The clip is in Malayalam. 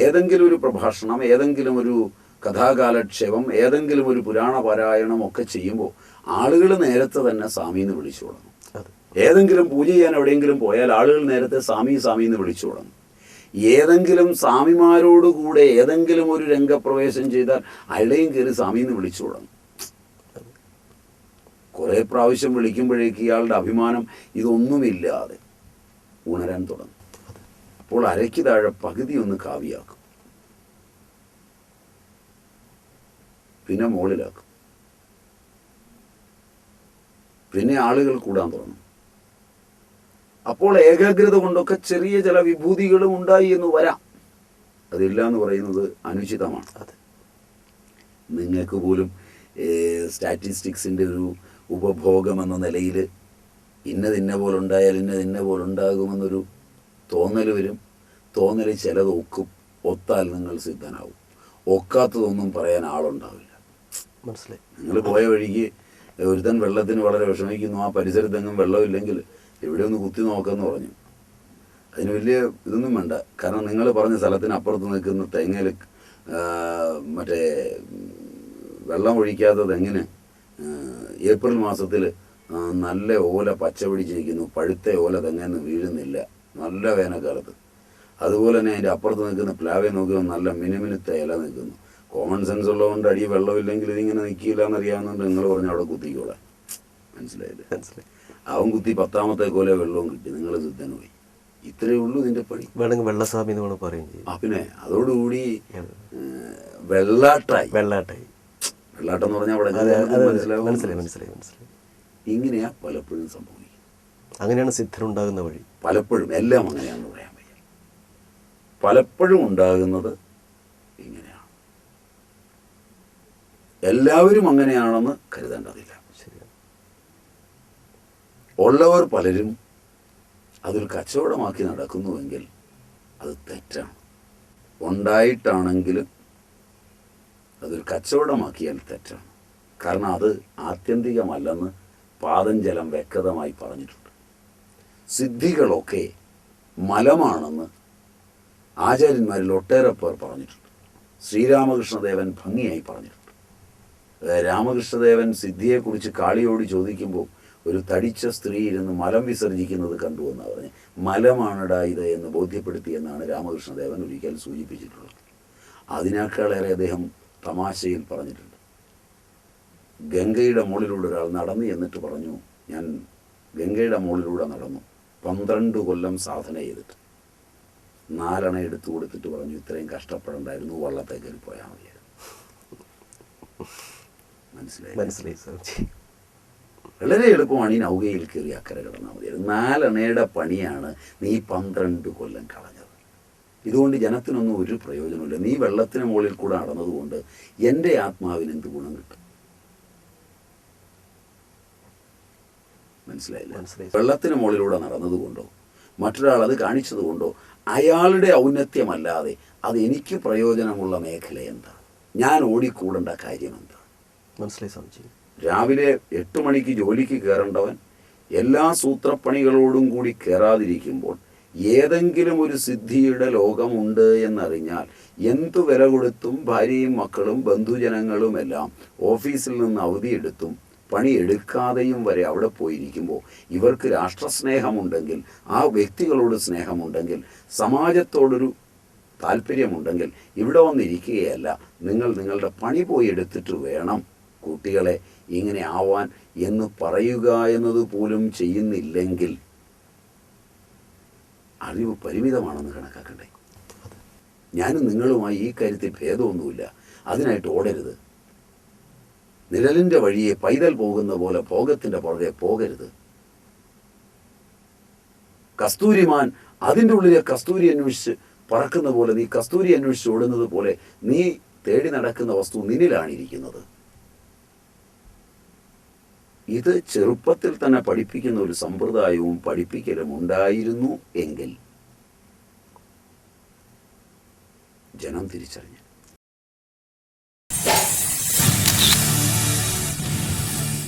ഏതെങ്കിലും ഒരു പ്രഭാഷണം, ഏതെങ്കിലും ഒരു കഥാകാലക്ഷേപം, ഏതെങ്കിലും ഒരു പുരാണ പാരായണം ഒക്കെ ചെയ്യുമ്പോൾ ആളുകൾ നേരത്തെ തന്നെ സ്വാമിന്ന് വിളിച്ചു തുടങ്ങും. ഏതെങ്കിലും പൂജ ചെയ്യാൻ എവിടെയെങ്കിലും പോയാൽ ആളുകൾ നേരത്തെ സ്വാമിന്ന് വിളിച്ചു തുടങ്ങും. ഏതെങ്കിലും സ്വാമിമാരോടുകൂടെ ഏതെങ്കിലും ഒരു രംഗപ്രവേശം ചെയ്താൽ അയാളെയും കയറി സ്വാമിന്ന് വിളിച്ചു തുടങ്ങും. കുറേ പ്രാവശ്യം വിളിക്കുമ്പോഴേക്ക് ഇയാളുടെ അഭിമാനം ഇതൊന്നുമില്ലാതെ ഉണരാൻ തുടങ്ങും. അപ്പോൾ അരയ്ക്ക് താഴെ പകുതി ഒന്ന് കാവ്യാക്കും, പിന്നെ മുകളിലാക്കും, പിന്നെ ആളുകൾ കൂടാൻ തുടങ്ങും. അപ്പോൾ ഏകാഗ്രത കൊണ്ടൊക്കെ ചെറിയ ചില വിഭൂതികളും ഉണ്ടായി എന്ന് വരാം. അതില്ല എന്ന് പറയുന്നത് അനുചിതമാണ്. നിങ്ങൾക്ക് പോലും സ്റ്റാറ്റിസ്റ്റിക്സിൻ്റെ ഒരു ഉപഭോഗം എന്ന നിലയിൽ ഇന്ന പോലെ ഉണ്ടായാൽ ഇന്ന പോലെ ഉണ്ടാകുമെന്നൊരു തോന്നൽ വരും. തോന്നൽ ചിലത് ഒക്കും, ഒത്താൽ നിങ്ങൾ സിദ്ധനാവും. ഒക്കാത്തതൊന്നും പറയാൻ ആളുണ്ടാവില്ല. മനസ്സിലായി. നിങ്ങൾ പോയ വഴിക്ക് ഒരുത്തൻ വെള്ളത്തിന് വളരെ വിഷമിക്കുന്നു, ആ പരിസരത്തെങ്ങും വെള്ളമില്ലെങ്കിൽ ഇവിടെ ഒന്ന് കുത്തി നോക്കാമെന്ന് പറഞ്ഞു. അതിന് വലിയ ഇതൊന്നും വേണ്ട. കാരണം നിങ്ങൾ പറഞ്ഞ സ്ഥലത്തിന് അപ്പുറത്ത് നിൽക്കുന്ന തെങ്ങിൽ മറ്റേ വെള്ളം ഒഴിക്കാത്ത തെങ്ങിന് ഏപ്രിൽ മാസത്തിൽ നല്ല ഓല പച്ച പിടിച്ച് നിൽക്കുന്നു, പഴുത്ത ഓല തെങ്ങന്ന് വീഴുന്നില്ല നല്ല വേനൽക്കാലത്ത്. അതുപോലെ തന്നെ അതിൻ്റെ അപ്പുറത്ത് നിൽക്കുന്ന പ്ലാവെ നോക്കുമ്പോൾ നല്ല മിനുമിനുത്ത ഇല നിൽക്കുന്നു. കോമൺ സെൻസ് ഉള്ളതുകൊണ്ട് അടി വെള്ളമില്ലെങ്കിൽ ഇതിങ്ങനെ നിൽക്കില്ല എന്നറിയാവുന്നതുകൊണ്ട് നിങ്ങൾ പറഞ്ഞ അവിടെ കുത്തിക്കോളാം. മനസ്സിലായില്ലേ? അവൻ കുത്തി 10ാമത്തെ കോല വെള്ളവും കിട്ടി, നിങ്ങൾ സിദ്ധന് പോയി. ഇത്രയേ ഉള്ളൂ ഇതിൻ്റെ പണി. വേണമെങ്കിൽ വെള്ളസ്വാമി എന്ന് പറയും ചെയ്യും. പിന്നെ അതോടുകൂടി വെള്ളാട്ടായി. വെള്ളാട്ടം എന്ന് പറഞ്ഞാൽ അവിടെ മനസ്സിലായി. ഇങ്ങനെയാ പലപ്പോഴും സംഭവിക്കും. അങ്ങനെയാണ് സിദ്ധനുണ്ടാകുന്ന വഴി. പലപ്പോഴും എല്ലാം അങ്ങനെയാണെന്ന് പറയാൻ വയ്യ. പലപ്പോഴും ഉണ്ടാകുന്നത് ഇങ്ങനെയാണ്. എല്ലാവരും അങ്ങനെയാണെന്ന് കരുതേണ്ടതില്ല. ഉള്ളവർ പലരും അതൊരു കച്ചവടമാക്കി നടക്കുന്നുവെങ്കിൽ അത് തെറ്റാണ്. ഉണ്ടായിട്ടാണെങ്കിലും അതൊരു കച്ചവടമാക്കിയാൽ തെറ്റാണ്. കാരണം അത് ആത്യന്തികമല്ലെന്ന് പാതഞ്ജലം വ്യക്തമായി പറഞ്ഞിട്ടുണ്ട്. സിദ്ധികളൊക്കെ മലമാണെന്ന് ആചാര്യന്മാരിൽ ഒട്ടേറെ പേർ പറഞ്ഞിട്ടുണ്ട്. ശ്രീരാമകൃഷ്ണദേവൻ ഭംഗിയായി പറഞ്ഞിട്ടുണ്ട്. രാമകൃഷ്ണദേവൻ സിദ്ധിയെക്കുറിച്ച് കാളിയോട് ചോദിക്കുമ്പോൾ ഒരു തടിച്ച സ്ത്രീ ഇരുന്ന് മലം വിസർജിക്കുന്നത് കണ്ടു എന്നാണ് പറഞ്ഞ്. മലമാണടാ ഇത് എന്ന് ബോധ്യപ്പെടുത്തിയെന്നാണ് രാമകൃഷ്ണദേവൻ ഒരിക്കൽ സൂചിപ്പിച്ചിട്ടുള്ളത്. അതിനേക്കാളേറെ അദ്ദേഹം തമാശയിൽ പറഞ്ഞിട്ടുണ്ട്. ഗംഗയുടെ മുകളിലൂടെ ഒരാൾ നടന്നു എന്നിട്ട് പറഞ്ഞു, ഞാൻ ഗംഗയുടെ മുകളിലൂടെ നടന്നു 12 കൊല്ലം സാധന ചെയ്തിട്ട് 4 അണ എടുത്തു കൊടുത്തിട്ട് പറഞ്ഞു, ഇത്രയും കഷ്ടപ്പെടണ്ടായിരുന്നു, വള്ളത്തെ കയറി പോയാൽ മതിയായിരുന്നു. മനസ്സിലായി. വളരെ എളുപ്പമാണ് ഈ നൗകയിൽ കയറി അക്കരെ കിടന്നാൽ മതിയായിരുന്നു. 4 അണയുടെ പണിയാണ് നീ 12 കൊല്ലം കളഞ്ഞത്. ഇതുകൊണ്ട് ജനത്തിനൊന്നും ഒരു പ്രയോജനമില്ല. നീ വെള്ളത്തിന് മുകളിൽ കൂടെ നടന്നതുകൊണ്ട് എൻ്റെ ആത്മാവിന് എന്ത് ഗുണം കിട്ടും? മനസ്സിലായില്ല? വെള്ളത്തിന് മുകളിലൂടെ നടന്നതുകൊണ്ടോ മറ്റൊരാൾ അത് കാണിച്ചതുകൊണ്ടോ അയാളുടെ ഔന്നത്യമല്ലാതെ അത് എനിക്ക് പ്രയോജനമുള്ള മേഖല എന്താ? ഞാൻ ഓടിക്കൂടേണ്ട കാര്യം എന്താ? മനസ്സിലായി സംശയം. രാവിലെ 8 മണിക്ക് ജോലിക്ക് കയറേണ്ടവൻ എല്ലാ സൂത്രപ്പണികളോടും കൂടി കയറാതിരിക്കുമ്പോൾ ഏതെങ്കിലും ഒരു സിദ്ധിയുടെ ലോകമുണ്ട് എന്നറിഞ്ഞാൽ എന്തു വില കൊടുത്തും ഭാര്യയും മക്കളും ബന്ധുജനങ്ങളുമെല്ലാം ഓഫീസിൽ നിന്ന് അവധിയെടുത്തും പണിയെടുക്കാതെയും വരെ അവിടെ പോയിരിക്കുമ്പോൾ ഇവർക്ക് രാഷ്ട്രസ്നേഹമുണ്ടെങ്കിൽ, ആ വ്യക്തികളോട് സ്നേഹമുണ്ടെങ്കിൽ, സമാജത്തോടൊരു താല്പര്യമുണ്ടെങ്കിൽ ഇവിടെ വന്നിരിക്കുകയല്ല, നിങ്ങൾ നിങ്ങളുടെ പണി പോയി എടുത്തിട്ട് വേണം കുട്ടികളെ ഇങ്ങനെ ആവാൻ എന്ന് പറയുക എന്നത് പോലും ചെയ്യുന്നില്ലെങ്കിൽ അറിവ് പരിമിതമാണെന്ന് കണക്കാക്കണ്ടേ? ഞാനും നിങ്ങളുമായി ഈ കാര്യത്തിൽ ഭേദമൊന്നുമില്ല. അതിനായിട്ട് ഓടരുത്. നിഴലിൻ്റെ വഴിയെ പൈതൽ പോകുന്ന പോലെ ഭോഗത്തിൻ്റെ പുറകെ പോകരുത്. കസ്തൂരിമാൻ അതിൻ്റെ ഉള്ളിലെ കസ്തൂരി അന്വേഷിച്ച് പറക്കുന്ന പോലെ, നീ കസ്തൂരി അന്വേഷിച്ച് ഓടുന്നത് പോലെ നീ തേടി നടക്കുന്ന വസ്തു നിന്നിലാണിരിക്കുന്നത്. ഇത് ചെറുപ്പത്തിൽ തന്നെ പഠിപ്പിക്കുന്ന ഒരു സമ്പ്രദായവും പഠിപ്പിക്കലും ഉണ്ടായിരുന്നു എങ്കിൽ ജനം തിരിച്ചറിഞ്ഞു.